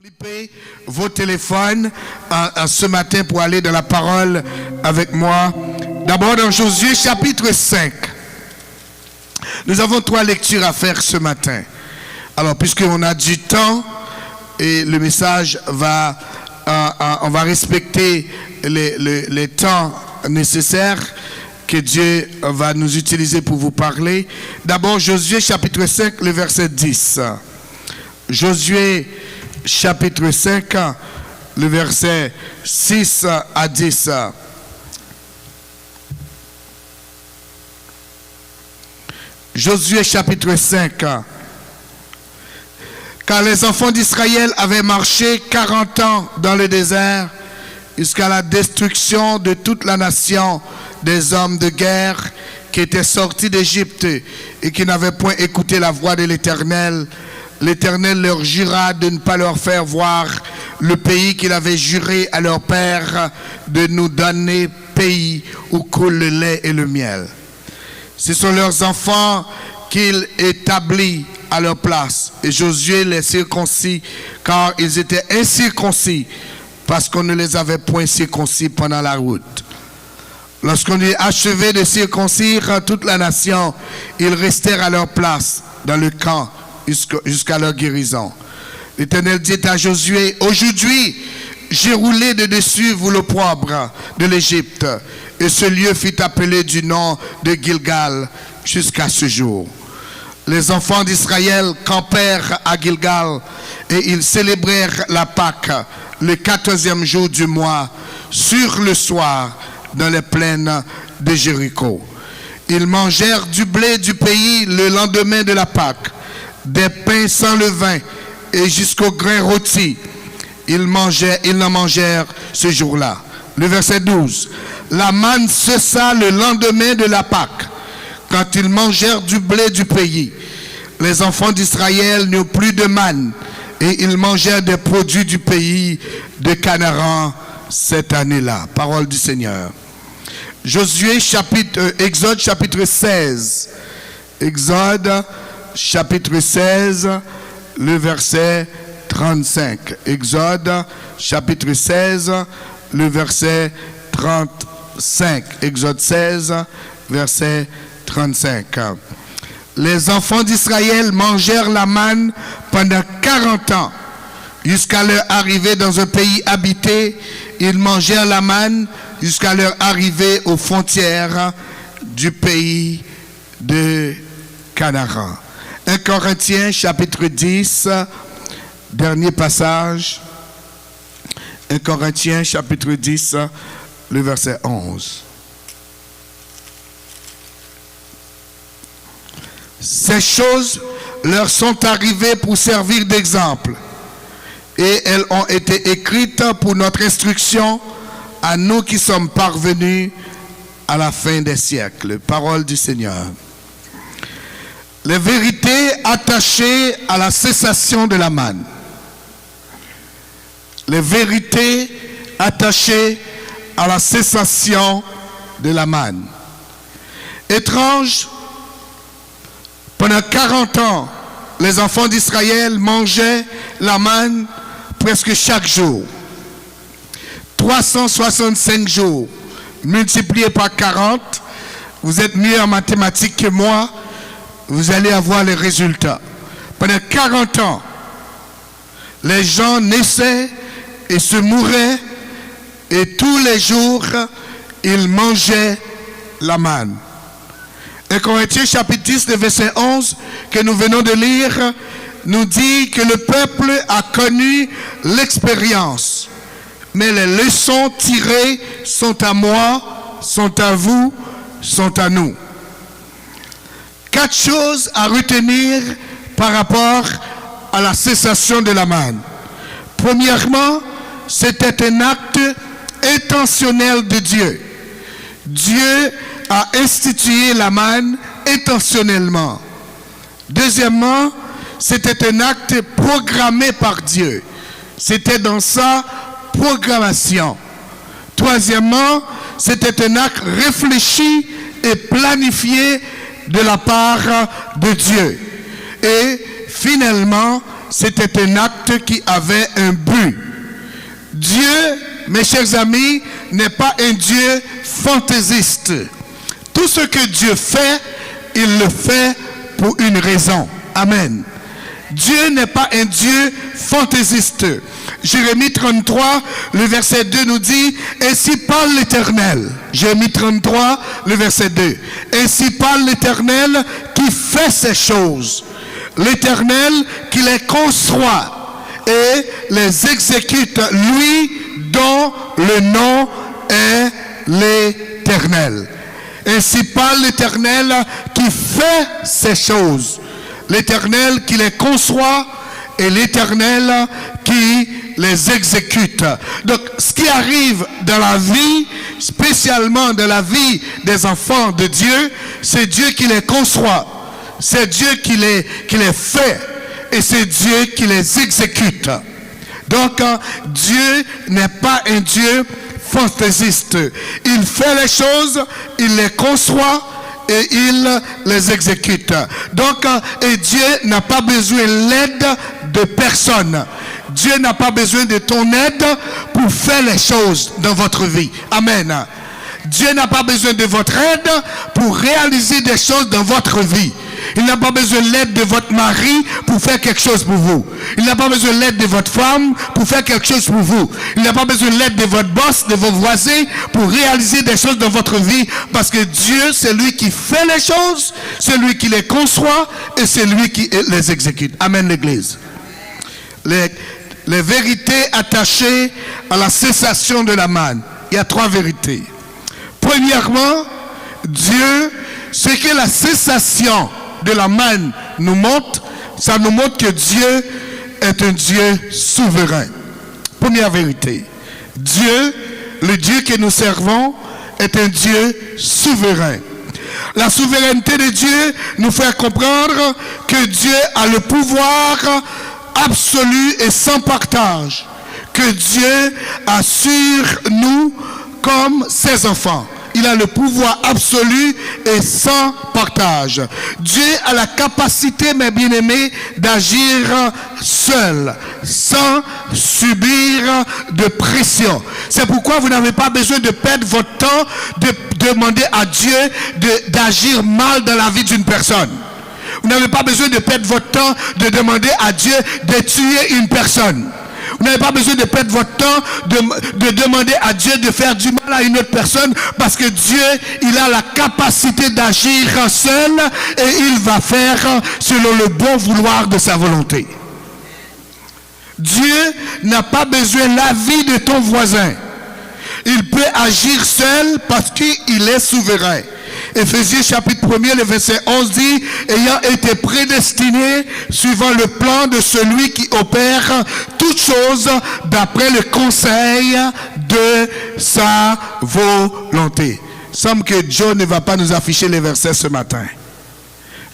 Flippez vos téléphones ce matin pour aller dans la parole avec moi. D'abord dans Josué chapitre 5. Nous avons 3 lectures à faire ce matin. Alors puisqu'on a du temps et le message va, on va respecter les temps nécessaires que Dieu va nous utiliser pour vous parler. D'abord Josué chapitre 5, le verset 10. Josué chapitre 5, le verset 6 à 10. Josué chapitre 5. Car les enfants d'Israël avaient marché 40 ans dans le désert jusqu'à la destruction de toute la nation des hommes de guerre qui étaient sortis d'Égypte et qui n'avaient point écouté la voix de l'Éternel. L'Éternel leur jura de ne pas leur faire voir le pays qu'il avait juré à leur père de nous donner, pays où coule le lait et le miel. Ce sont leurs enfants qu'il établit à leur place. Et Josué les circoncis, car ils étaient incirconcis, parce qu'on ne les avait point circoncis pendant la route. Lorsqu'on eut achevé de circoncire toute la nation, ils restèrent à leur place dans le camp jusqu'à leur guérison. L'Éternel dit à Josué: aujourd'hui, j'ai roulé de dessus vous l'opprobre de l'Égypte. Et ce lieu fut appelé du nom de Gilgal jusqu'à ce jour. Les enfants d'Israël campèrent à Gilgal et ils célébrèrent la Pâque le 14e jour du mois, sur le soir, dans les plaines de Jéricho. Ils mangèrent du blé du pays le lendemain de la Pâque, des pains sans levain et jusqu'au grain rôti. Ils n'en mangèrent ce jour-là. Le verset 12. La manne cessa le lendemain de la Pâque, quand ils mangèrent du blé du pays. Les enfants d'Israël n'eurent plus de manne, et ils mangèrent des produits du pays de Canaan cette année-là. Parole du Seigneur. Exode chapitre 16. Exode chapitre 16, le verset 35. Exode chapitre 16, le verset 35. Exode 16, verset 35. Les enfants d'Israël mangèrent la manne pendant 40 ans, jusqu'à leur arrivée dans un pays habité. Ils mangèrent la manne jusqu'à leur arrivée aux frontières du pays de Canaan. 1 Corinthiens chapitre 10, dernier passage. 1 Corinthiens chapitre 10, le verset 11. Ces choses leur sont arrivées pour servir d'exemple, et elles ont été écrites pour notre instruction à nous qui sommes parvenus à la fin des siècles. Parole du Seigneur. Les vérités attachées à la cessation de la manne. Les vérités attachées à la cessation de la manne. Étrange, pendant 40 ans, les enfants d'Israël mangeaient la manne presque chaque jour. 365 jours multipliés par 40, vous êtes mieux en mathématiques que moi, vous allez avoir les résultats. Pendant 40 ans, les gens naissaient et se mouraient, et tous les jours, ils mangeaient la manne. 1 Corinthiens chapitre 10, le verset 11, que nous venons de lire, nous dit que le peuple a connu l'expérience. Mais les leçons tirées sont à moi, sont à vous, sont à nous. 4 choses à retenir par rapport à la cessation de la manne. Premièrement, c'était un acte intentionnel de Dieu. Dieu a institué la manne intentionnellement. Deuxièmement, c'était un acte programmé par Dieu. C'était dans sa programmation. Troisièmement, c'était un acte réfléchi et planifié de la part de Dieu. Et finalement, c'était un acte qui avait un but. Dieu, mes chers amis, n'est pas un Dieu fantaisiste. Tout ce que Dieu fait, il le fait pour une raison. Amen. Dieu n'est pas un Dieu fantaisiste. Jérémie 33, le verset 2 nous dit, ainsi parle l'Éternel. Jérémie 33, le verset 2. Ainsi parle l'Éternel qui fait ces choses. L'Éternel qui les conçoit et les exécute, lui dont le nom est l'Éternel. Ainsi parle l'Éternel qui fait ces choses. L'Éternel qui les conçoit et l'Éternel qui les exécute. Donc, ce qui arrive dans la vie, spécialement dans la vie des enfants de Dieu, c'est Dieu qui les conçoit. C'est Dieu qui les fait. Et c'est Dieu qui les exécute. Donc, Dieu n'est pas un Dieu fantaisiste. Il fait les choses, il les conçoit et il les exécute. Donc, et Dieu n'a pas besoin de l'aide de personne. Dieu n'a pas besoin de ton aide pour faire les choses dans votre vie. Amen. Dieu n'a pas besoin de votre aide pour réaliser des choses dans votre vie. Il n'a pas besoin de l'aide de votre mari pour faire quelque chose pour vous. Il n'a pas besoin de l'aide de votre femme pour faire quelque chose pour vous. Il n'a pas besoin de l'aide de votre boss, de vos voisins pour réaliser des choses dans votre vie. Parce que Dieu, c'est lui qui fait les choses, c'est lui qui les conçoit et c'est lui qui les exécute. Amen, l'Église. Les vérités attachées à la cessation de la manne. Il y a 3 vérités. Premièrement, Dieu, ce que la cessation de la manne nous montre, ça nous montre que Dieu est un Dieu souverain. Première vérité. Dieu, le Dieu que nous servons, est un Dieu souverain. La souveraineté de Dieu nous fait comprendre que Dieu a le pouvoir absolu et sans partage. Que Dieu assure nous comme ses enfants. Il a le pouvoir absolu et sans partage. Dieu a la capacité, mes bien-aimés, d'agir seul, sans subir de pression. C'est pourquoi vous n'avez pas besoin de perdre votre temps de demander à Dieu d'agir mal dans la vie d'une personne. Vous n'avez pas besoin de perdre votre temps de demander à Dieu de tuer une personne. Vous n'avez pas besoin de perdre votre temps de demander à Dieu de faire du mal à une autre personne parce que Dieu, il a la capacité d'agir seul et il va faire selon le bon vouloir de sa volonté. Dieu n'a pas besoin de l'avis de ton voisin. Il peut agir seul parce qu'il est souverain. Éphésiens chapitre 1er, le verset 11 dit, ayant été prédestiné suivant le plan de celui qui opère toutes choses d'après le conseil de sa volonté. Il semble que Joe ne va pas nous afficher les versets ce matin.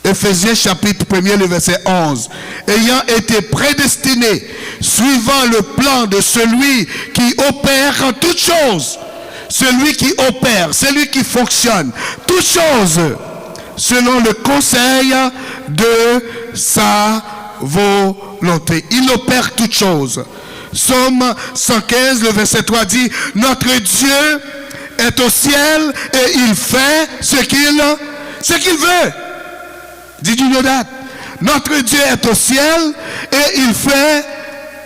Éphésiens chapitre 1er, le verset 11. Ayant été prédestiné suivant le plan de celui qui opère toutes choses. Celui qui opère, celui qui fonctionne, toutes choses selon le conseil de sa volonté. Il opère toutes choses. Psaume 115, le verset 3 dit, notre Dieu est au ciel et il fait ce qu'il veut. Did you know that? Notre Dieu est au ciel et il fait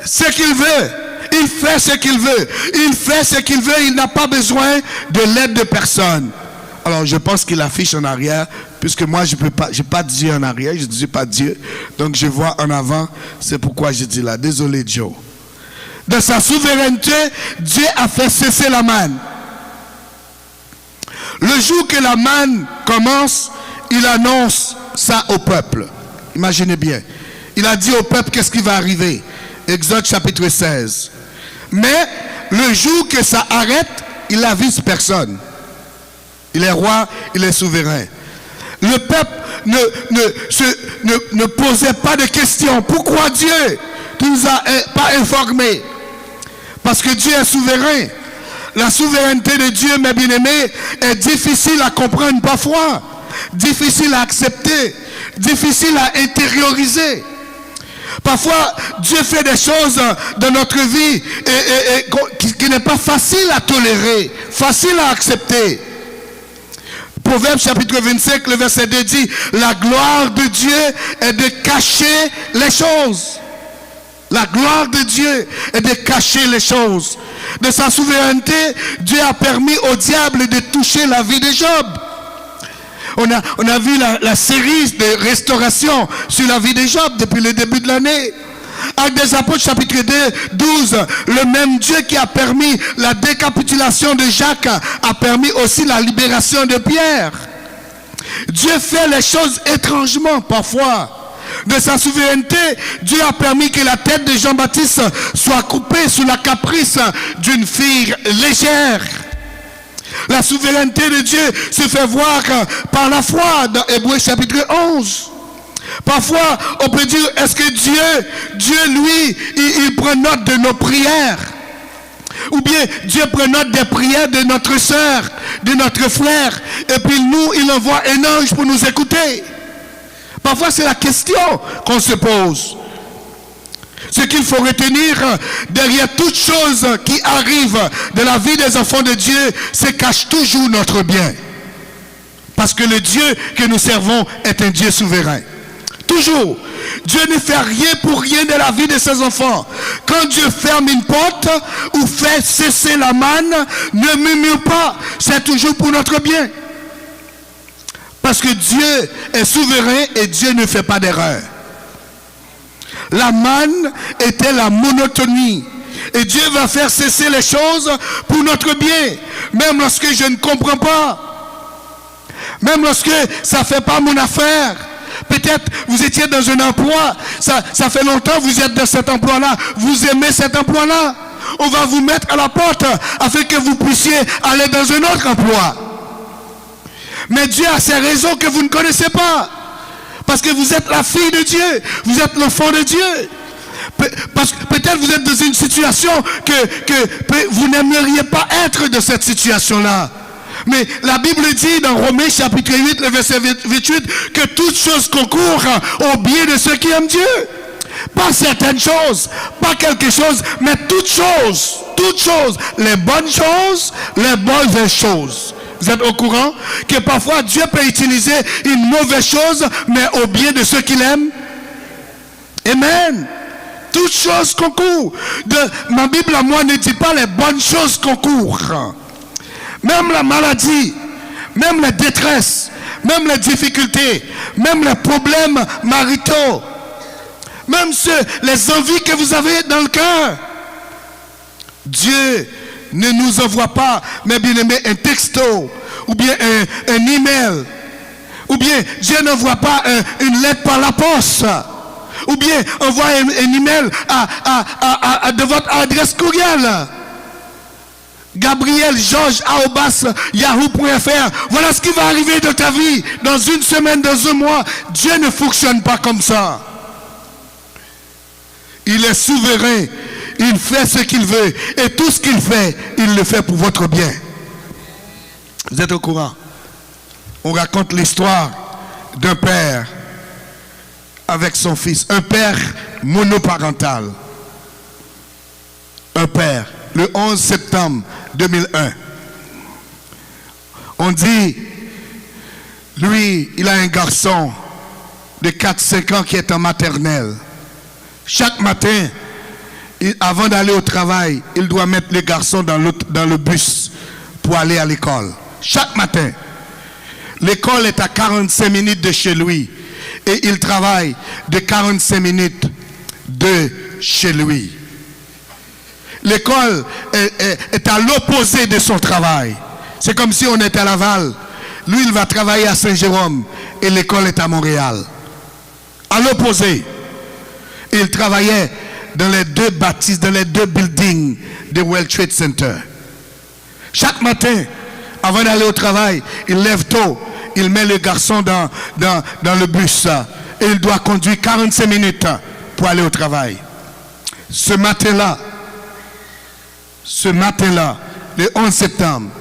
ce qu'il veut. Il fait ce qu'il veut. Il fait ce qu'il veut. Il n'a pas besoin de l'aide de personne. Alors, je pense qu'il affiche en arrière, puisque moi, je peux pas, j'ai pas Dieu en arrière, je ne dis pas Dieu. Donc, je vois en avant. C'est pourquoi je dis là. Désolé, Joe. Dans sa souveraineté, Dieu a fait cesser la manne. Le jour que la manne commence, il annonce ça au peuple. Imaginez bien. Il a dit au peuple qu'est-ce qui va arriver. Exode chapitre 16. Mais le jour que ça arrête, il n'avise personne. Il est roi, il est souverain. Le peuple ne posait pas de questions. Pourquoi Dieu? Tu ne nous as pas informés. Parce que Dieu est souverain. La souveraineté de Dieu, mes bien-aimés, est difficile à comprendre parfois. Difficile à accepter. Difficile à intérioriser. Parfois, Dieu fait des choses dans notre vie qui n'est pas facile à tolérer, facile à accepter. Proverbe chapitre 25, le verset 2 dit, la gloire de Dieu est de cacher les choses. La gloire de Dieu est de cacher les choses. De sa souveraineté, Dieu a permis au diable de toucher la vie de Job. On a vu la série de restauration sur la vie de Job depuis le début de l'année. Actes des Apôtres chapitre 2, 12, le même Dieu qui a permis la décapitulation de Jacques a permis aussi la libération de Pierre. Dieu fait les choses étrangement parfois. De sa souveraineté, Dieu a permis que la tête de Jean-Baptiste soit coupée sous la caprice d'une fille légère. La souveraineté de Dieu se fait voir par la foi dans Hébreux chapitre 11. Parfois, on peut dire, est-ce que Dieu lui, il prend note de nos prières? Ou bien Dieu prend note des prières de notre soeur, de notre frère, et puis nous, il envoie un ange pour nous écouter. Parfois, c'est la question qu'on se pose. Ce qu'il faut retenir, derrière toute chose qui arrive de la vie des enfants de Dieu, se cache toujours notre bien. Parce que le Dieu que nous servons est un Dieu souverain. Toujours. Dieu ne fait rien pour rien de la vie de ses enfants. Quand Dieu ferme une porte ou fait cesser la manne, ne murmure pas. C'est toujours pour notre bien. Parce que Dieu est souverain et Dieu ne fait pas d'erreur. La manne était la monotonie. Et Dieu va faire cesser les choses pour notre bien. Même lorsque je ne comprends pas. Même lorsque ça ne fait pas mon affaire. Peut-être vous étiez dans un emploi. Ça fait longtemps que vous êtes dans cet emploi-là. Vous aimez cet emploi-là. On va vous mettre à la porte afin que vous puissiez aller dans un autre emploi. Mais Dieu a ses raisons que vous ne connaissez pas. Parce que vous êtes la fille de Dieu. Vous êtes l'enfant de Dieu. Parce que peut-être vous êtes dans une situation que vous n'aimeriez pas être de cette situation-là. Mais la Bible dit dans Romains chapitre 8, le verset 28, que toutes choses concourent au bien de ceux qui aiment Dieu. Pas certaines choses, pas quelque chose, mais toutes choses, les bonnes choses, les mauvaises choses. Vous êtes au courant que parfois Dieu peut utiliser une mauvaise chose, mais au bien de ceux qu'il aime? Amen. Toutes choses concourent. Ma Bible à moi ne dit pas les bonnes choses concourent. Même la maladie, même la détresse, même les difficultés, même les problèmes maritaux, même les envies que vous avez dans le cœur. Dieu ne nous envoie pas, mais bien aimé, un texto, ou bien un email, ou bien Dieu n'envoie pas une lettre par la poste, ou bien envoie un email de votre adresse courriel. Gabriel Georges @yahoo.fr. Voilà ce qui va arriver dans ta vie dans une semaine, dans un mois. Dieu ne fonctionne pas comme ça. Il est souverain. Il fait ce qu'il veut. Et tout ce qu'il fait, il le fait pour votre bien. Vous êtes au courant? On raconte l'histoire d'un père avec son fils. Un père monoparental. Un père. Le 11 septembre 2001. On dit, lui, il a un garçon de 4-5 ans qui est en maternelle. Chaque matin, avant d'aller au travail, il doit mettre le garçon dans le bus pour aller à l'école. Chaque matin. L'école est à 45 minutes de chez lui. Et il travaille de 45 minutes de chez lui. L'école est à l'opposé de son travail. C'est comme si on était à Laval. Lui, il va travailler à Saint-Jérôme. Et l'école est à Montréal. À l'opposé. Il travaillait dans les deux bâtisses, dans les deux buildings de World Trade Center. Chaque matin, avant d'aller au travail, il lève tôt. Il met le garçon dans le bus. Et il doit conduire 45 minutes pour aller au travail. Ce matin-là, le 11 septembre,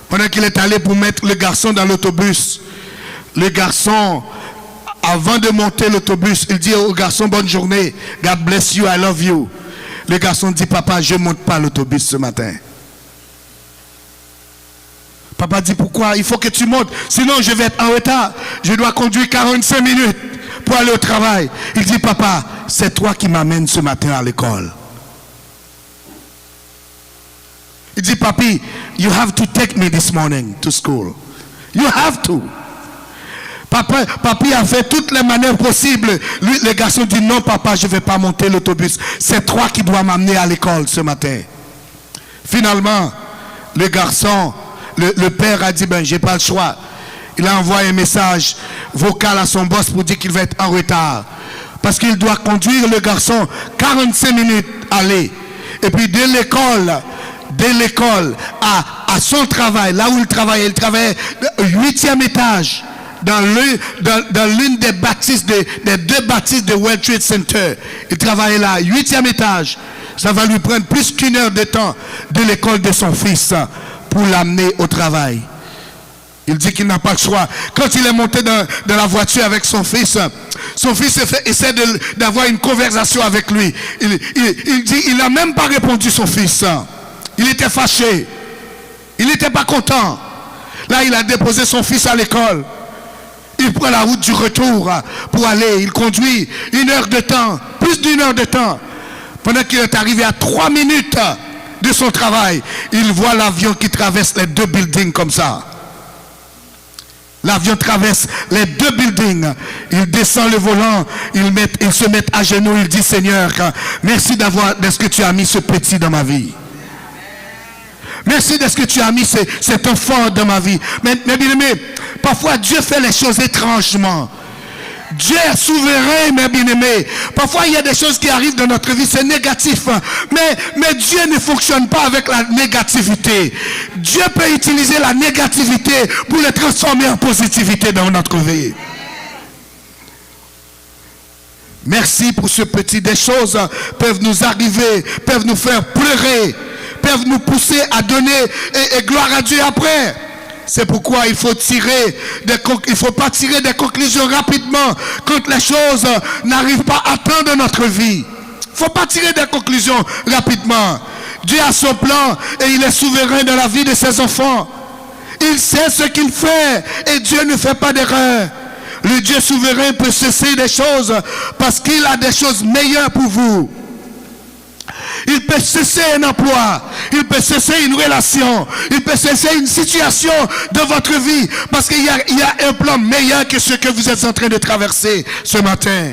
pendant qu'il est allé pour mettre le garçon dans l'autobus, le garçon avant de monter l'autobus, il dit au garçon, bonne journée, God bless you, I love you. Le garçon dit, papa, je ne monte pas l'autobus ce matin. Papa dit, pourquoi? Il faut que tu montes, sinon je vais être en retard. Je dois conduire 45 minutes pour aller au travail. Il dit, papa, c'est toi qui m'amènes ce matin à l'école. Il dit, papi, you have to take me this morning to school. You have to. Papi a fait toutes les manières possibles. Lui, le garçon dit, non papa, je ne vais pas monter l'autobus. C'est toi qui dois m'amener à l'école ce matin. Finalement, le garçon, le père a dit, ben, j'ai pas le choix. Il a envoyé un message vocal à son boss pour dire qu'il va être en retard. Parce qu'il doit conduire le garçon 45 minutes aller. Et puis de l'école à son travail, là où il travaillait au 8e étage. Dans l'une des bâtisses, des 2 bâtisses de World Trade Center. Il travaillait là, 8e étage. Ça va lui prendre plus qu'1 heure de temps de l'école de son fils pour l'amener au travail. Il dit qu'il n'a pas le choix. Quand il est monté dans la voiture avec son fils essaie d'avoir une conversation avec lui. Il dit, il n'a même pas répondu son fils. Il était fâché. Il n'était pas content. Là, il a déposé son fils à l'école. Il prend la route du retour pour aller. Il conduit 1 heure de temps, plus d'1 heure de temps. Pendant qu'il est arrivé à 3 minutes de son travail, il voit l'avion qui traverse les 2 buildings comme ça. L'avion traverse les 2 buildings. Il descend le volant. Il se met à genoux. Il dit, Seigneur, merci de ce que tu as mis ce petit dans ma vie. Merci de ce que tu as mis cet enfant dans ma vie. Mais bien aimé, parfois Dieu fait les choses étrangement. Dieu est souverain, mes bien-aimés. Parfois, il y a des choses qui arrivent dans notre vie, c'est négatif. Mais Dieu ne fonctionne pas avec la négativité. Dieu peut utiliser la négativité pour le transformer en positivité dans notre vie. Merci pour ce petit. Des choses peuvent nous arriver, peuvent nous faire pleurer, peuvent nous pousser à donner et gloire à Dieu après. C'est pourquoi il faut pas tirer des conclusions rapidement quand les choses n'arrivent pas à temps de notre vie. Il ne faut pas tirer des conclusions rapidement. Dieu a son plan et il est souverain dans la vie de ses enfants. Il sait ce qu'il fait et Dieu ne fait pas d'erreur. Le Dieu souverain peut cesser des choses parce qu'il a des choses meilleures pour vous. Il peut cesser un emploi, il peut cesser une relation, il peut cesser une situation de votre vie parce qu'il y a un plan meilleur que ce que vous êtes en train de traverser ce matin.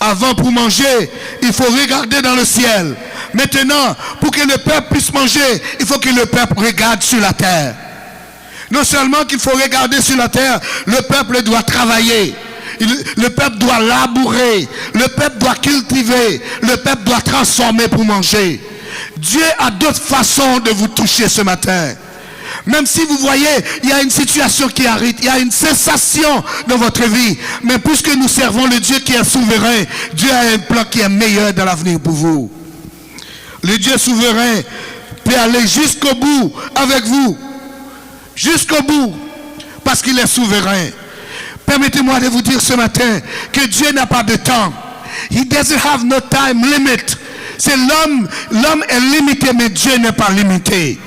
Avant, pour manger, il faut regarder dans le ciel. Maintenant, pour que le peuple puisse manger, il faut que le peuple regarde sur la terre. Non seulement qu'il faut regarder sur la terre, le peuple doit travailler. Le peuple doit labourer, le peuple doit cultiver, le peuple doit transformer pour manger. Dieu a d'autres façons de vous toucher ce matin. Même si vous voyez, il y a une situation qui arrive, il y a une cessation dans votre vie. Mais puisque nous servons le Dieu qui est souverain, Dieu a un plan qui est meilleur dans l'avenir pour vous. Le Dieu souverain peut aller jusqu'au bout avec vous. Jusqu'au bout. Parce qu'il est souverain. Permettez-moi de vous dire ce matin que Dieu n'a pas de temps. He doesn't have no time limit. C'est l'homme est limité, mais Dieu n'est pas limité.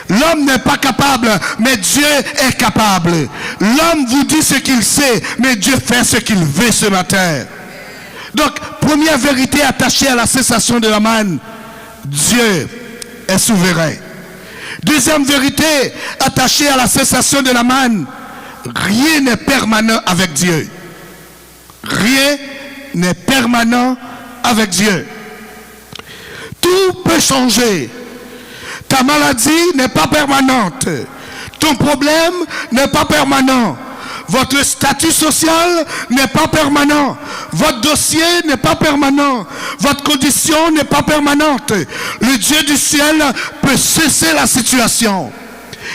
L'homme n'est pas capable, mais Dieu est capable. L'homme vous dit ce qu'il sait, mais Dieu fait ce qu'il veut ce matin. Donc, première vérité attachée à la cessation de la manne, Dieu est souverain. Deuxième vérité attachée à la cessation de la manne, rien n'est permanent avec Dieu. Rien n'est permanent avec Dieu. Tout peut changer. Ta maladie n'est pas permanente. Ton problème n'est pas permanent. Votre statut social n'est pas permanent. Votre dossier n'est pas permanent. Votre condition n'est pas permanente. Le Dieu du ciel peut cesser la situation.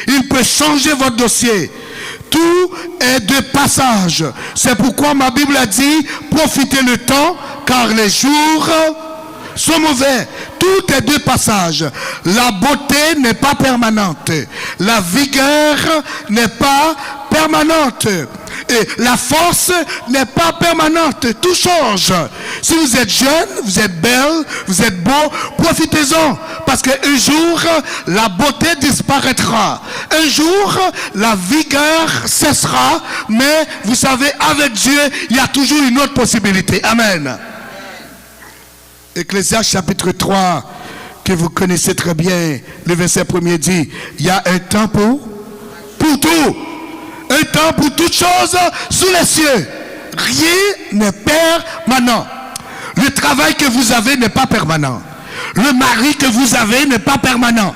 Il peut changer votre dossier. Tout est de passage. C'est pourquoi ma Bible a dit, profitez le temps, car les jours sont mauvais. Tout est de passage. La beauté n'est pas permanente. La vigueur n'est pas permanente. la force n'est pas permanente. Tout change. Si vous êtes jeune, vous êtes belle, vous êtes beau, profitez-en. Parce qu'un jour, la beauté disparaîtra. Un jour, la vigueur cessera. Mais vous savez, avec Dieu, il y a toujours une autre possibilité. Amen. Ecclésiaste chapitre 3, que vous connaissez très bien, le verset 1er dit, il y a un temps pour tout. Un temps pour toutes choses sous les cieux. Rien n'est permanent. Le travail que vous avez n'est pas permanent. Le mari que vous avez n'est pas permanent.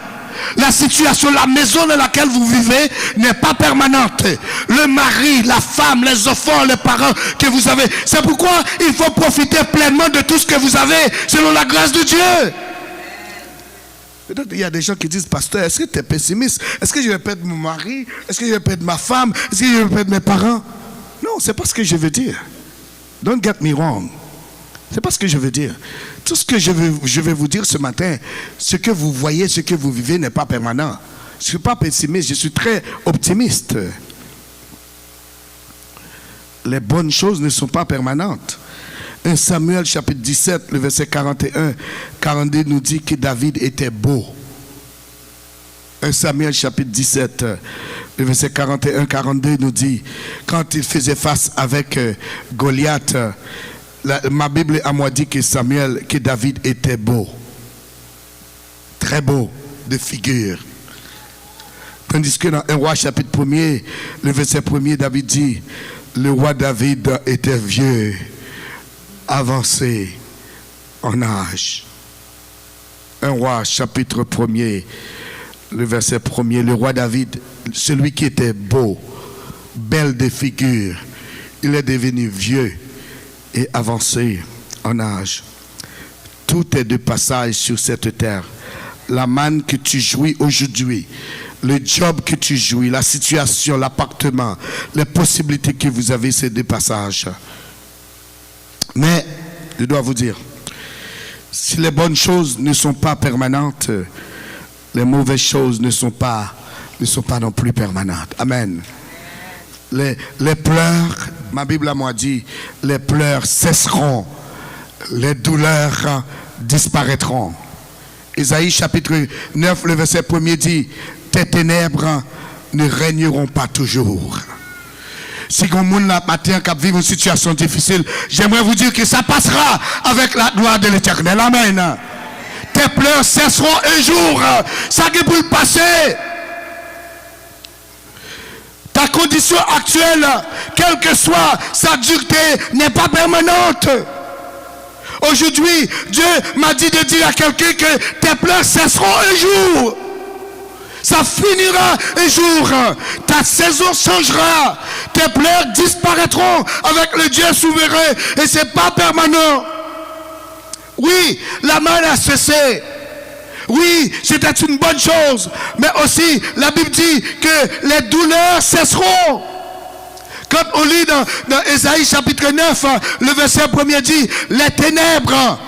La situation, la maison dans laquelle vous vivez n'est pas permanente. Le mari, la femme, les enfants, les parents que vous avez. C'est pourquoi il faut profiter pleinement de tout ce que vous avez selon la grâce de Dieu. Peut-être il y a des gens qui disent, pasteur, est-ce que tu es pessimiste? Est-ce que je vais perdre mon mari? Est-ce que je vais perdre ma femme? Est-ce que je vais perdre mes parents? Non, c'est pas ce que je veux dire. Don't get me wrong. C'est pas ce que je veux dire. Tout ce que je vais vous dire ce matin, ce que vous voyez, ce que vous vivez n'est pas permanent. Je ne suis pas pessimiste, je suis très optimiste. Les bonnes choses ne sont pas permanentes. 1 Samuel chapitre 17, le verset 41, 42 nous dit que David était beau. 1 Samuel chapitre 17, le verset 41, 42 nous dit, quand il faisait face avec Goliath, ma Bible à moi dit que David était beau. Très beau de figure. Tandis que dans 1 roi chapitre 1er, le verset 1er, David dit, le roi David était vieux, avancé en âge. 1 roi chapitre 1er, le verset 1er, le roi David, celui qui était beau, belle de figure, il est devenu vieux et avancé en âge. Tout est de passage sur cette terre. La manne que tu jouis aujourd'hui, le job que tu jouis, la situation, l'appartement, les possibilités que vous avez, c'est de passage. Mais, je dois vous dire, si les bonnes choses ne sont pas permanentes, les mauvaises choses ne sont pas non plus permanentes. Amen. Les pleurs, ma Bible à moi dit, les pleurs cesseront, les douleurs disparaîtront. Isaïe chapitre 9, le verset 1er dit, tes ténèbres ne régneront pas toujours. Si vous vivez une situation difficile, j'aimerais vous dire que ça passera avec la gloire de l'Éternel. Amen. Tes pleurs cesseront un jour. Ça qui peut le passer. Ta condition actuelle, quelle que soit sa dureté, n'est pas permanente. Aujourd'hui, Dieu m'a dit de dire à quelqu'un que tes pleurs cesseront un jour. Ça finira un jour. Ta saison changera. Tes pleurs disparaîtront avec le Dieu souverain. Et ce n'est pas permanent. Oui, la manne a cessé. Oui, c'était une bonne chose. Mais aussi, la Bible dit que les douleurs cesseront. Quand on lit dans Ésaïe chapitre 9, le verset 1er dit, les ténèbres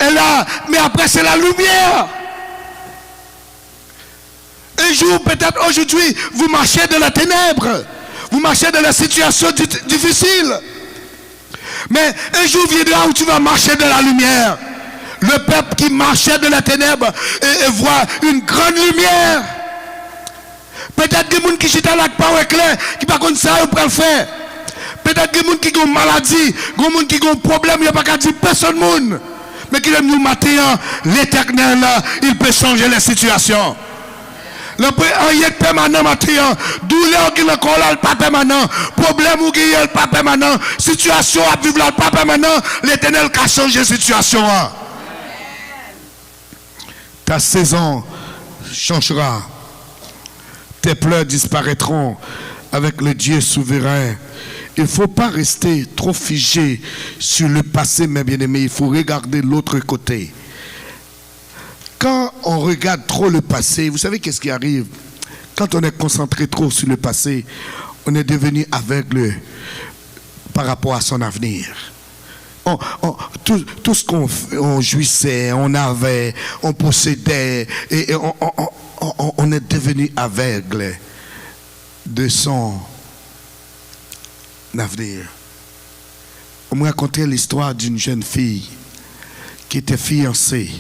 est là, mais après c'est la lumière. Un jour, peut-être aujourd'hui, vous marchez dans la ténèbre. Vous marchez dans la situation difficile. Mais un jour viendra où tu vas marcher dans la lumière. Le peuple qui marchait dans la ténèbre et voit une grande lumière. Peut-être que les gens qui sont là pas clair, qui pas comme ça, ils peuvent le faire. Peut-être que les gens qui ont maladie, les gens qui ont problème, il n'y a pas qu'à dire personne. Mais qui aiment nous matin, l'Éternel, il peut changer les situations. Le rien de permanent matin, douleur qui est encore là, le pas permanent, problème ou qui est le pas permanent, situation à vivre là, le pas permanent, l'Éternel qui a changé la situation. Ta saison changera. Tes pleurs disparaîtront avec le Dieu souverain. Il ne faut pas rester trop figé sur le passé, mes bien-aimés. Il faut regarder l'autre côté. Quand on regarde trop le passé, vous savez qu'est-ce qui arrive? Quand on est concentré trop sur le passé, on est devenu aveugle par rapport à son avenir. Tout ce qu'on jouissait, on avait, on possédait, et on est devenu aveugle de son d'avenir. On me racontait l'histoire d'une jeune fille qui était fiancée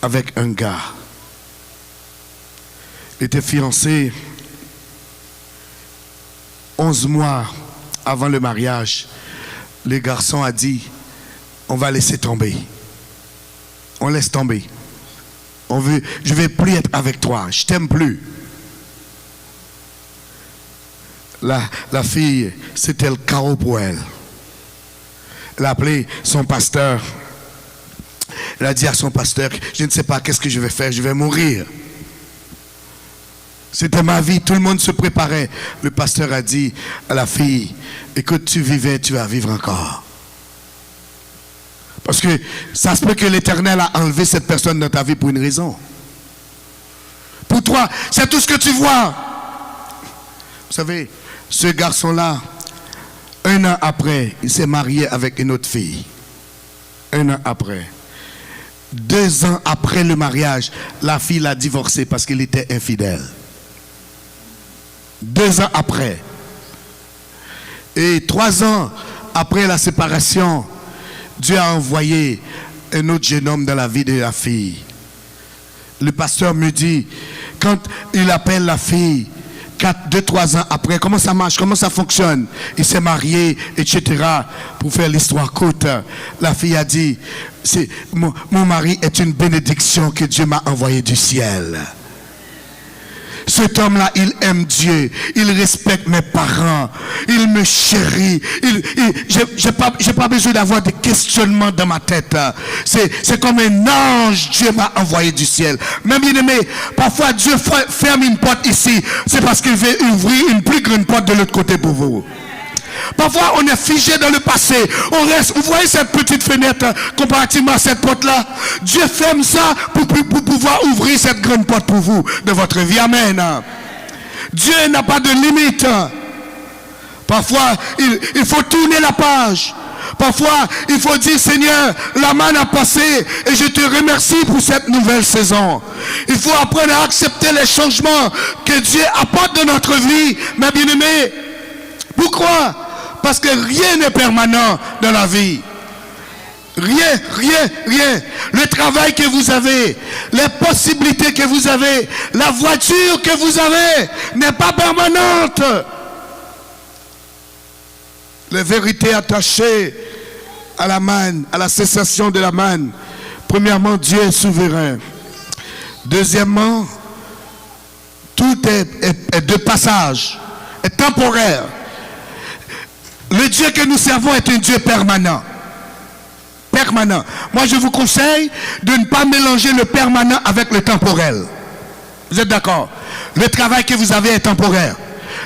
avec un gars. Elle était fiancée 11 mois avant le mariage. Le garçon a dit, on va laisser tomber. On laisse tomber. Je ne vais plus être avec toi. Je t'aime plus. La fille, c'était le chaos pour elle. Elle a appelé son pasteur. Elle a dit à son pasteur, je ne sais pas qu'est-ce que je vais faire, je vais mourir. C'était ma vie, tout le monde se préparait. Le pasteur a dit à la fille, écoute, tu vivais, tu vas vivre encore. Parce que ça se peut que l'Éternel a enlevé cette personne dans ta vie pour une raison. Pour toi, c'est tout ce que tu vois. Vous savez, ce garçon-là, 1 an après, il s'est marié avec une autre fille. 1 an après. 2 ans après le mariage, la fille l'a divorcé parce qu'il était infidèle. 2 ans après. Et 3 ans après la séparation, Dieu a envoyé un autre jeune homme dans la vie de la fille. Le pasteur me dit, quand il appelle la fille, 2-3 ans après, comment ça marche, comment ça fonctionne? Il s'est marié, etc. Pour faire l'histoire courte, la fille a dit, mon mari est une bénédiction que Dieu m'a envoyée du ciel. Cet homme-là, il aime Dieu, il respecte mes parents, il me chérit. J'ai pas besoin d'avoir des questionnements dans ma tête. C'est comme un ange, Dieu m'a envoyé du ciel. Mais bien aimé, parfois Dieu ferme une porte ici, c'est parce qu'il veut ouvrir une plus grande porte de l'autre côté pour vous. Parfois, on est figé dans le passé. On reste. Vous voyez cette petite fenêtre comparativement à cette porte-là? Dieu ferme ça pour pouvoir ouvrir cette grande porte pour vous de votre vie. Amen. Dieu n'a pas de limite. Parfois, il faut tourner la page. Parfois, il faut dire, Seigneur, la manne a passé et je te remercie pour cette nouvelle saison. Il faut apprendre à accepter les changements que Dieu apporte dans notre vie. Mais bien aimé, pourquoi? Parce que rien n'est permanent dans la vie. Rien. Le travail que vous avez, les possibilités que vous avez, la voiture que vous avez n'est pas permanente. Les vérités attachées à la manne, à la cessation de la manne. Premièrement, Dieu est souverain. Deuxièmement, tout est de passage, est temporaire. Le Dieu que nous servons est un Dieu permanent. Permanent. Moi, je vous conseille de ne pas mélanger le permanent avec le temporel. Vous êtes d'accord? Le travail que vous avez est temporaire.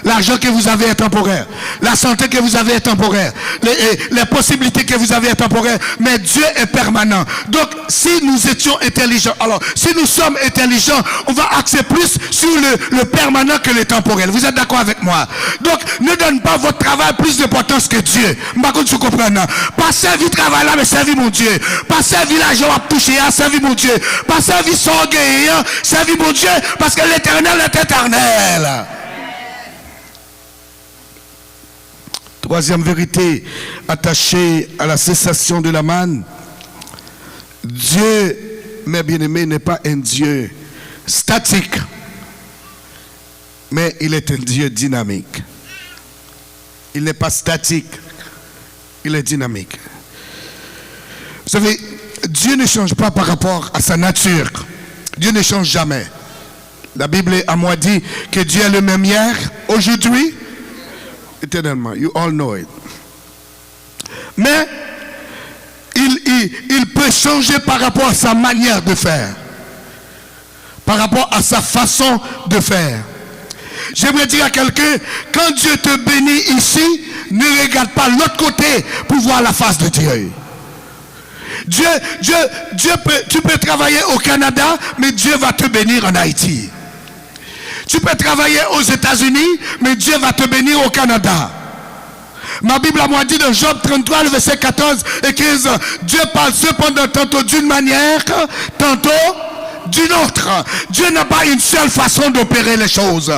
L'argent que vous avez est temporaire. La santé que vous avez est temporaire. Les possibilités que vous avez est temporaire. Mais Dieu est permanent. Donc, si nous étions intelligents, alors, si nous sommes intelligents, on va axer plus sur le permanent que le temporel. Vous êtes d'accord avec moi? Donc, ne donne pas votre travail plus d'importance que Dieu. Par contre, tu comprends, non? Pas servir travail là, mais servir mon Dieu. Pas servir l'argent à toucher, à servir mon Dieu. Pas servir son orgueil, servir mon Dieu, parce que l'éternel est éternel. Troisième vérité attachée à la cessation de la manne. Dieu, mes bien-aimés, n'est pas un Dieu statique, mais il est un Dieu dynamique. Il n'est pas statique, il est dynamique. Vous savez, Dieu ne change pas par rapport à sa nature. Dieu ne change jamais. La Bible à moi dit que Dieu est le même hier, aujourd'hui, éternellement. You all know it. Mais il peut changer par rapport à sa manière de faire, par rapport à sa façon de faire. J'aimerais dire à quelqu'un, quand Dieu te bénit ici, ne regarde pas l'autre côté pour voir la face de Dieu. Tu peux travailler au Canada, mais Dieu va te bénir en Haïti. Tu peux travailler aux États-Unis, mais Dieu va te bénir au Canada. Ma Bible a moi dit dans Job 33, le verset 14 et 15, Dieu parle cependant tantôt d'une manière, tantôt d'une autre. Dieu n'a pas une seule façon d'opérer les choses.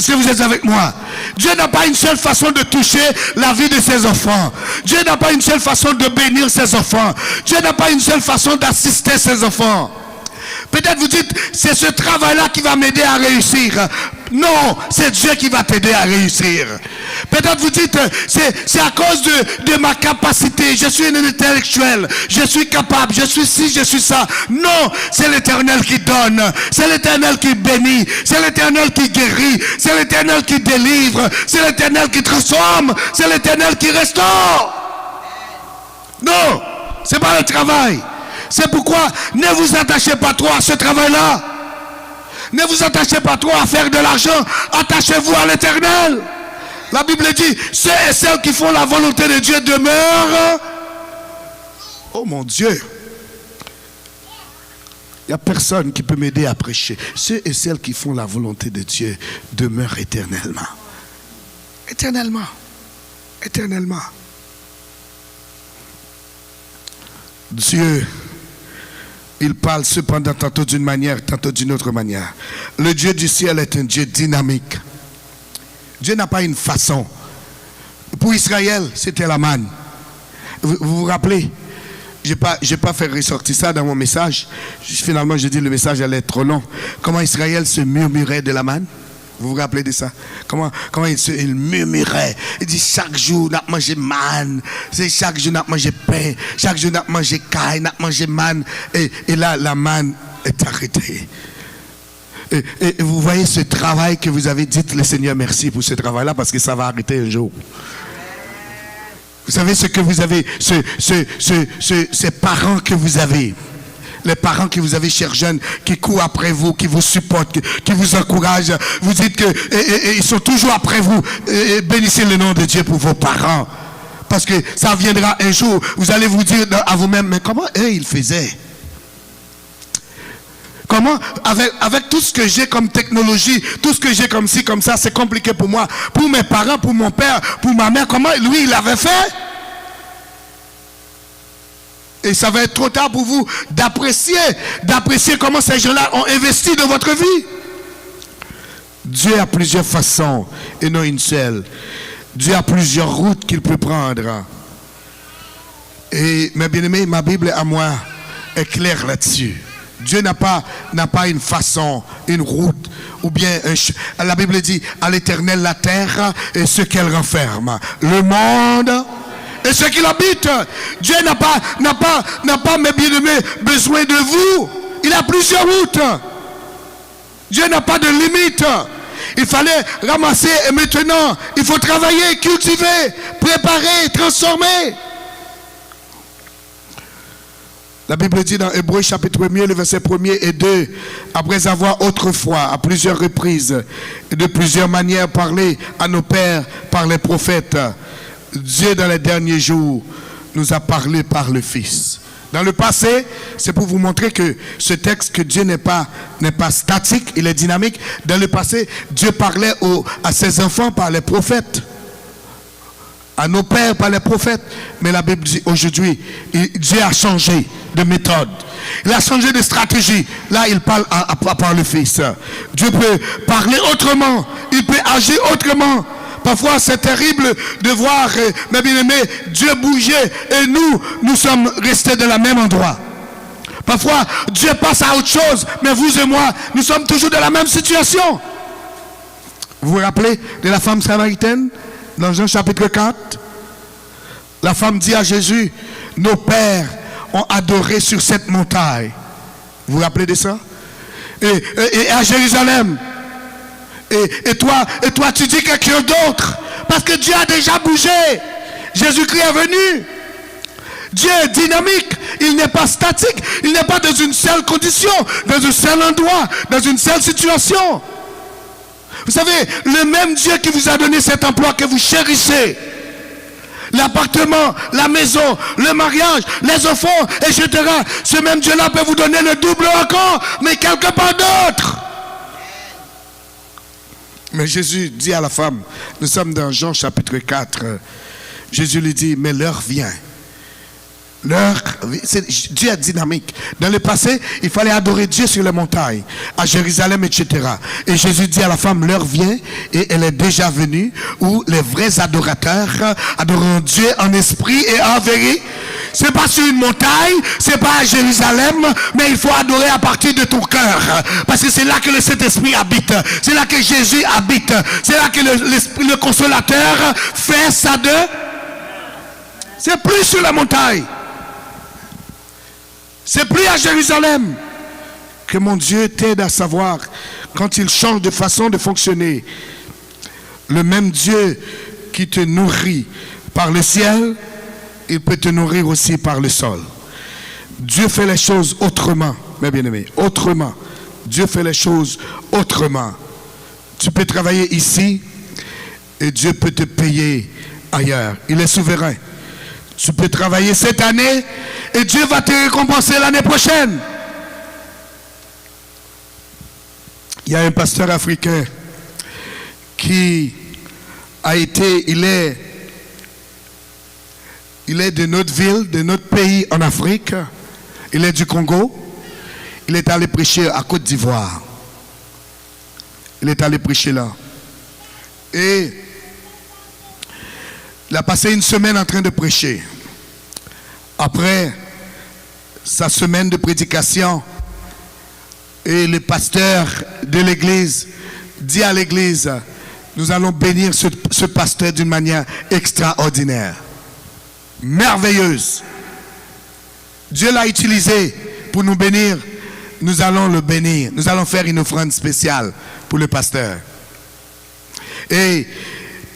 Si vous êtes avec moi, Dieu n'a pas une seule façon de toucher la vie de ses enfants. Dieu n'a pas une seule façon de bénir ses enfants. Dieu n'a pas une seule façon d'assister ses enfants. Peut-être vous dites, c'est ce travail-là qui va m'aider à réussir. Non, c'est Dieu qui va t'aider à réussir. Peut-être vous dites, c'est à cause de ma capacité. Je suis un intellectuel. Je suis capable. Je suis ci, je suis ça. Non, c'est l'Éternel qui donne. C'est l'Éternel qui bénit. C'est l'Éternel qui guérit. C'est l'Éternel qui délivre. C'est l'Éternel qui transforme. C'est l'Éternel qui restaure. Non, c'est pas le travail. C'est pourquoi ne vous attachez pas trop à ce travail-là. Ne vous attachez pas trop à faire de l'argent. Attachez-vous à l'Éternel. La Bible dit, ceux et celles qui font la volonté de Dieu demeurent. Oh mon Dieu. Il n'y a personne qui peut m'aider à prêcher. Ceux et celles qui font la volonté de Dieu demeurent éternellement. Éternellement. Éternellement. Dieu, il parle cependant tantôt d'une manière, tantôt d'une autre manière. Le Dieu du ciel est un Dieu dynamique. Dieu n'a pas une façon. Pour Israël, c'était la manne. Vous vous rappelez? Je n'ai pas fait ressortir ça dans mon message. Finalement, j'ai dit le message allait être trop long. Comment Israël se murmurait de la manne? Vous vous rappelez de ça? Comment il murmurait? Il dit chaque jour, n'a mangé manne. C'est chaque jour, n'a mangé pain. Chaque jour, n'a mangé caille, n'a mangé manne. Et là, la manne est arrêtée. Et vous voyez ce travail que vous avez dit, le Seigneur merci pour ce travail-là, parce que ça va arrêter un jour. Vous savez ce que vous avez, ces parents que vous avez. Les parents que vous avez, chers jeunes, qui courent après vous, qui vous supportent, qui vous encouragent. Vous dites qu'ils sont toujours après vous. Bénissez le nom de Dieu pour vos parents. Parce que ça viendra un jour, vous allez vous dire à vous-même, mais comment eux ils faisaient? Comment, avec tout ce que j'ai comme technologie, tout ce que j'ai comme ci, comme ça, c'est compliqué pour moi. Pour mes parents, pour mon père, pour ma mère, comment lui il avait fait? Et ça va être trop tard pour vous d'apprécier comment ces gens-là ont investi dans votre vie. Dieu a plusieurs façons et non une seule. Dieu a plusieurs routes qu'il peut prendre. Et mes bien-aimés, ma Bible à moi est claire là-dessus. Dieu n'a pas une façon, une route, ou bien la Bible dit à l'Éternel la terre et ce qu'elle renferme, le monde et ce qui l'habite. Dieu n'a pas, mes bien-aimés, besoin de vous. Il a plusieurs routes. Dieu n'a pas de limite. Il fallait ramasser et maintenant, il faut travailler, cultiver, préparer, transformer. La Bible dit dans Hébreux chapitre 1, le verset 1er et 2, après avoir autrefois, à plusieurs reprises, et de plusieurs manières parlé à nos pères par les prophètes, Dieu dans les derniers jours nous a parlé par le Fils. Dans le passé, c'est pour vous montrer que ce texte, que Dieu n'est pas statique, il est dynamique. Dans le passé, Dieu parlait à ses enfants par les prophètes. À nos pères par les prophètes. Mais la Bible dit aujourd'hui, Dieu a changé de méthode. Il a changé de stratégie. Là, il parle par le Fils. Dieu peut parler autrement. Il peut agir autrement. Parfois, c'est terrible de voir, mes bien-aimés, Dieu bouger et nous sommes restés dans le même endroit. Parfois, Dieu passe à autre chose, mais vous et moi, nous sommes toujours dans la même situation. Vous vous rappelez de la femme samaritaine dans Jean chapitre 4? La femme dit à Jésus, nos pères ont adoré sur cette montagne. Vous vous rappelez de ça? Et à Jérusalem. Et toi, tu dis quelque chose d'autre. Parce que Dieu a déjà bougé. Jésus-Christ est venu. Dieu est dynamique. Il n'est pas statique. Il n'est pas dans une seule condition, dans un seul endroit, dans une seule situation. Vous savez, le même Dieu qui vous a donné cet emploi que vous chérissez, l'appartement, la maison, le mariage, les enfants, etc. Ce même Dieu-là peut vous donner le double encore, mais quelque part d'autre. Mais Jésus dit à la femme, nous sommes dans Jean chapitre 4, Jésus lui dit, mais l'heure vient Dieu est dynamique. Dans le passé, il fallait adorer Dieu sur les montagnes, à Jérusalem, etc. Et Jésus dit à la femme, l'heure vient, et elle est déjà venue, où les vrais adorateurs adoreront Dieu en esprit et en vérité. C'est pas sur une montagne, c'est pas à Jérusalem, mais il faut adorer à partir de ton cœur. Parce que c'est là que le Saint-Esprit habite. C'est là que Jésus habite. C'est là que le Consolateur fait ça de... C'est plus sur la montagne. C'est plus à Jérusalem. Que mon Dieu t'aide à savoir, quand il change de façon de fonctionner, le même Dieu qui te nourrit par le ciel, il peut te nourrir aussi par le sol. Dieu fait les choses autrement, mes bien-aimés, autrement. Dieu fait les choses autrement. Tu peux travailler ici et Dieu peut te payer ailleurs. Il est souverain. Tu peux travailler cette année et Dieu va te récompenser l'année prochaine. Il y a un pasteur africain qui a été, il est de notre ville, de notre pays en Afrique. Il est du Congo. Il est allé prêcher à Côte d'Ivoire. Il est allé prêcher là. Et il a passé une semaine en train de prêcher. Après sa semaine de prédication, et le pasteur de l'église dit à l'église, nous allons bénir ce pasteur d'une manière extraordinaire, merveilleuse. Dieu l'a utilisé pour nous bénir. Nous allons le bénir. Nous allons faire une offrande spéciale pour le pasteur. Et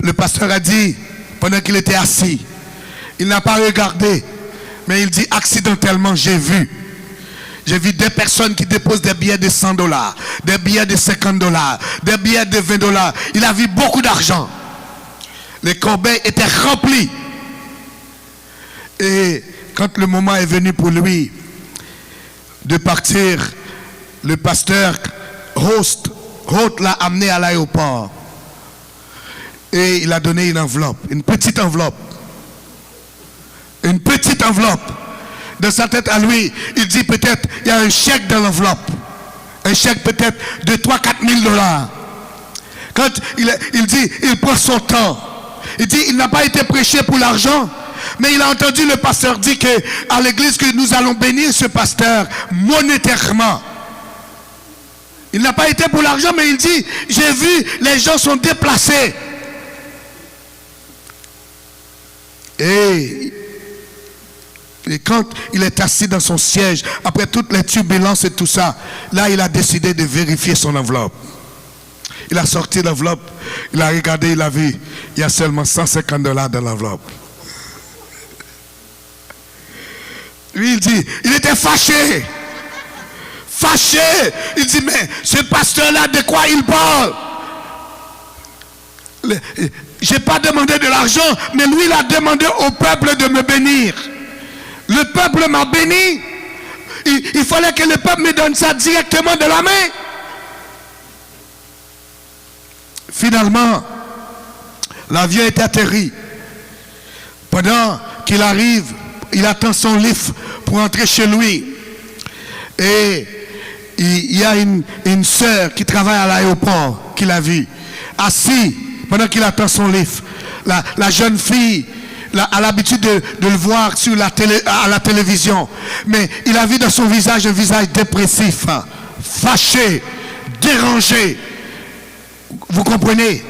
le pasteur a dit, pendant qu'il était assis, il n'a pas regardé, mais il dit, accidentellement, j'ai vu des personnes qui déposent des billets de $100, des billets de $50, des billets de $20. Il a vu beaucoup d'argent. Les corbeilles étaient remplies. Et quand le moment est venu pour lui de partir, le pasteur Host l'a amené à l'aéroport. Et il a donné une enveloppe, une petite enveloppe. Une petite enveloppe. Dans sa tête à lui, il dit peut-être, il y a un chèque dans l'enveloppe. Un chèque peut-être de 3-4 000 $. Quand il dit, il prend son temps. Il dit, il n'a pas été prêché pour l'argent. Mais il a entendu le pasteur dire qu'à l'église que nous allons bénir ce pasteur monétairement. Il n'a pas été pour l'argent, mais il dit, j'ai vu, les gens sont déplacés. Et quand il est assis dans son siège, après toutes les turbulences et tout ça, là il a décidé de vérifier son enveloppe. Il a sorti l'enveloppe, il a regardé, il a vu, il y a seulement $150 dans l'enveloppe. Lui il dit, il était fâché. Fâché. Il dit, mais ce pasteur-là, de quoi il parle? Je n'ai pas demandé de l'argent, mais lui il a demandé au peuple de me bénir. Le peuple m'a béni. Il fallait que le peuple me donne ça directement de la main. Finalement, l'avion est atterri. Pendant qu'il arrive, il attend son lift pour entrer chez lui. Et il y a une sœur qui travaille à l'aéroport qui l'a vu, assis pendant qu'il attend son lift. La jeune fille a l'habitude de le voir sur à la télévision. Mais il a vu dans son visage un visage dépressif, fâché, dérangé. Vous comprenez?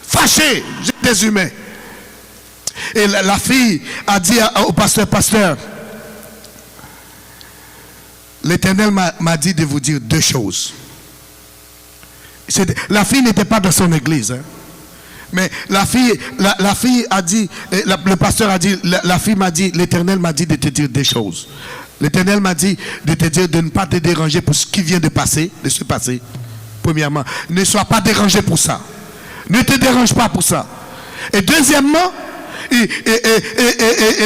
Fâché, des humains. Et la fille a dit au pasteur, l'Éternel m'a dit de vous dire deux choses. La fille n'était pas dans son église. Hein. Mais la fille a dit, le pasteur a dit, la fille m'a dit, l'Éternel m'a dit de te dire des choses. L'Éternel m'a dit de te dire de ne pas te déranger pour ce qui vient de se passer. Premièrement, ne sois pas dérangé pour ça. Ne te dérange pas pour ça. Et deuxièmement,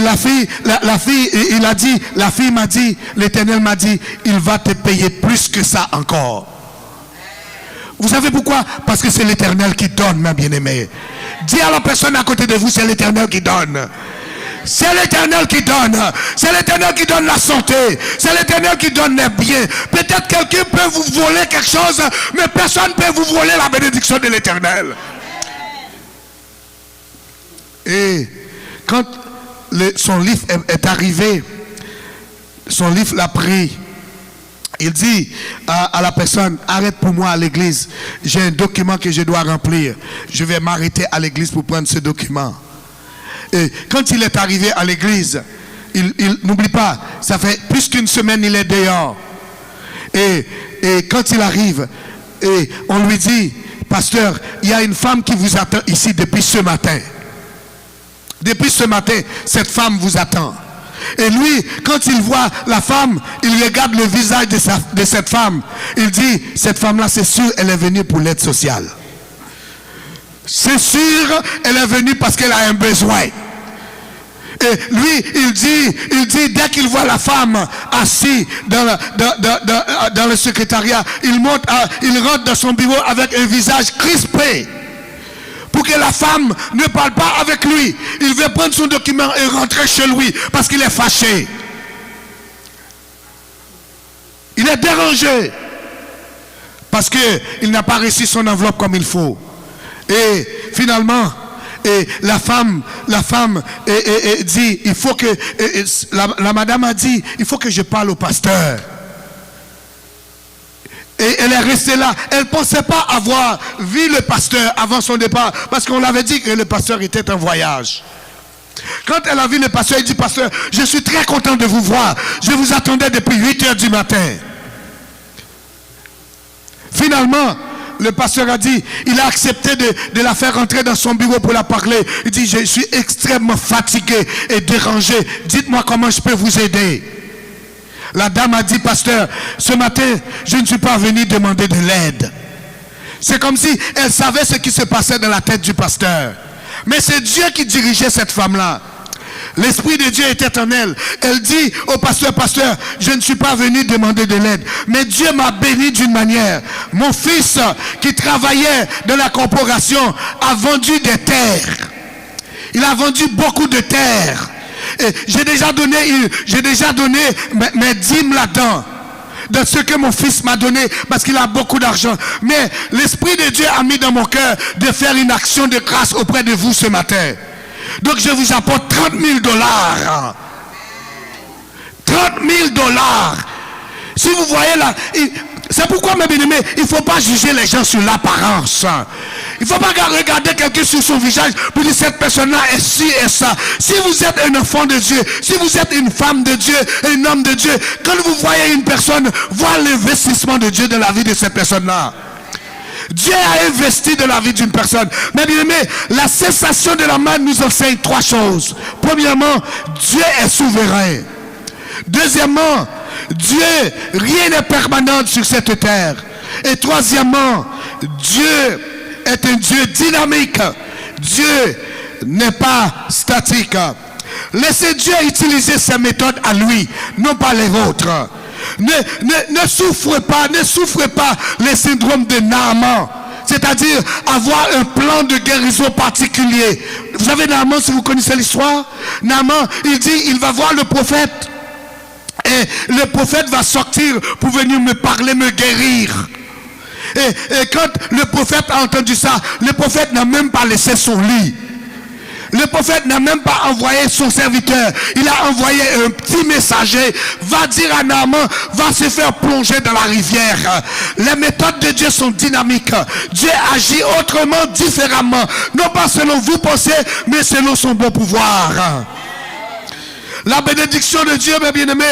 la fille m'a dit, l'Éternel m'a dit, il va te payer plus que ça encore. Vous savez pourquoi? Parce que c'est l'Éternel qui donne, ma bien-aimée. Dis à la personne à côté de vous, c'est l'Éternel qui donne. C'est l'Éternel qui donne. C'est l'Éternel qui donne la santé. C'est l'Éternel qui donne les biens. Peut-être quelqu'un peut vous voler quelque chose, mais personne ne peut vous voler la bénédiction de l'Éternel. Et quand son livre est arrivé, son livre l'a pris. Il dit à la personne, arrête pour moi à l'église. J'ai un document que je dois remplir. Je vais m'arrêter à l'église pour prendre ce document. Et quand il est arrivé à l'église, il n'oublie pas, ça fait plus qu'une semaine il est dehors. Et quand il arrive, et on lui dit, pasteur, il y a une femme qui vous attend ici depuis ce matin. Depuis ce matin, cette femme vous attend. Et lui, quand il voit la femme, il regarde le visage de cette femme. Il dit, cette femme-là, c'est sûr, elle est venue pour l'aide sociale. C'est sûr, elle est venue parce qu'elle a un besoin. Et lui, il dit, dès qu'il voit la femme assise dans le secrétariat, il rentre dans son bureau avec un visage crispé. Pour que la femme ne parle pas avec lui. Il veut prendre son document et rentrer chez lui parce qu'il est fâché. Il est dérangé parce qu'il n'a pas reçu son enveloppe comme il faut. Et finalement, la femme dit, il faut que, la madame a dit, il faut que je parle au pasteur. Et elle est restée là. Elle ne pensait pas avoir vu le pasteur avant son départ. Parce qu'on l'avait dit que le pasteur était en voyage. Quand elle a vu le pasteur, elle dit, pasteur, je suis très content de vous voir. Je vous attendais depuis 8 heures du matin. Finalement, le pasteur a dit, il a accepté de la faire rentrer dans son bureau pour la parler. Il dit, je suis extrêmement fatigué et dérangé. Dites-moi comment je peux vous aider. La dame a dit, pasteur, ce matin, je ne suis pas venu demander de l'aide. C'est comme si elle savait ce qui se passait dans la tête du pasteur. Mais c'est Dieu qui dirigeait cette femme-là. L'Esprit de Dieu était en elle. Elle dit au pasteur, pasteur, je ne suis pas venu demander de l'aide. Mais Dieu m'a béni d'une manière. Mon fils qui travaillait dans la corporation a vendu des terres. Il a vendu beaucoup de terres. J'ai déjà donné mes dîmes là-dedans, de ce que mon fils m'a donné, parce qu'il a beaucoup d'argent. Mais l'Esprit de Dieu a mis dans mon cœur de faire une action de grâce auprès de vous ce matin. Donc je vous apporte 30 000 $. 30 000 $. Si vous voyez là, c'est pourquoi, mes bien-aimés, il ne faut pas juger les gens sur l'apparence. Il ne faut pas regarder quelqu'un sur son visage pour dire cette personne-là est ci et ça. Si vous êtes un enfant de Dieu, si vous êtes une femme de Dieu, un homme de Dieu, quand vous voyez une personne, voyez l'investissement de Dieu dans la vie de cette personne-là. Dieu a investi dans la vie d'une personne. Mais bien aimé, la cessation de la main nous enseigne 3 choses. Premièrement, Dieu est souverain. Deuxièmement, Dieu, rien n'est permanent sur cette terre. Et troisièmement, Dieu est un Dieu dynamique. Dieu n'est pas statique. Laissez Dieu utiliser ses méthodes à lui, non pas les vôtres. Ne souffrez pas les syndromes de Naaman. C'est-à-dire avoir un plan de guérison particulier. Vous savez Naaman, si vous connaissez l'histoire, Naaman, il dit, il va voir le prophète. Et le prophète va sortir pour venir me parler, me guérir. Et quand le prophète a entendu ça, le prophète n'a même pas laissé son lit. Le prophète n'a même pas envoyé son serviteur. Il a envoyé un petit messager. Va dire à Naaman, va se faire plonger dans la rivière. Les méthodes de Dieu sont dynamiques. Dieu agit autrement, différemment. Non pas selon vous pensez, mais selon son bon pouvoir. La bénédiction de Dieu, mes bien-aimés,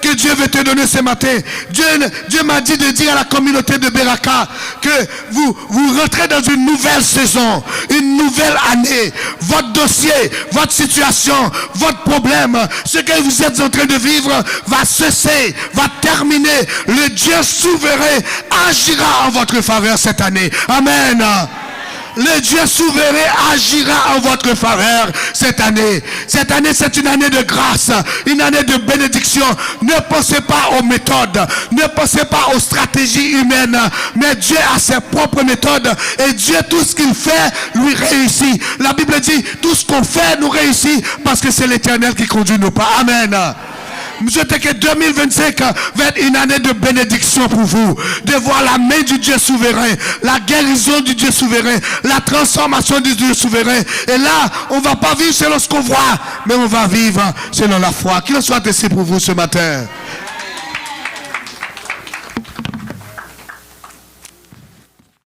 que Dieu veut te donner ce matin. Dieu m'a dit de dire à la communauté de Beraka que vous rentrez dans une nouvelle saison, une nouvelle année. Votre dossier, votre situation, votre problème, ce que vous êtes en train de vivre va cesser, va terminer. Le Dieu souverain agira en votre faveur cette année. Amen. le Dieu souverain agira en votre faveur cette année. Cette année, c'est une année de grâce, une année de bénédiction. Ne pensez pas aux méthodes, ne pensez pas aux stratégies humaines, mais Dieu a ses propres méthodes et Dieu, tout ce qu'il fait, lui réussit. La Bible dit, tout ce qu'on fait nous réussit parce que c'est l'Éternel qui conduit nos pas. Amen. Je sais que 2025 va être une année de bénédiction pour vous, de voir la main du Dieu souverain, la guérison du Dieu souverain, la transformation du Dieu souverain. Et là, on ne va pas vivre selon ce qu'on voit, mais on va vivre selon la foi. Qu'il soit ainsi pour vous ce matin.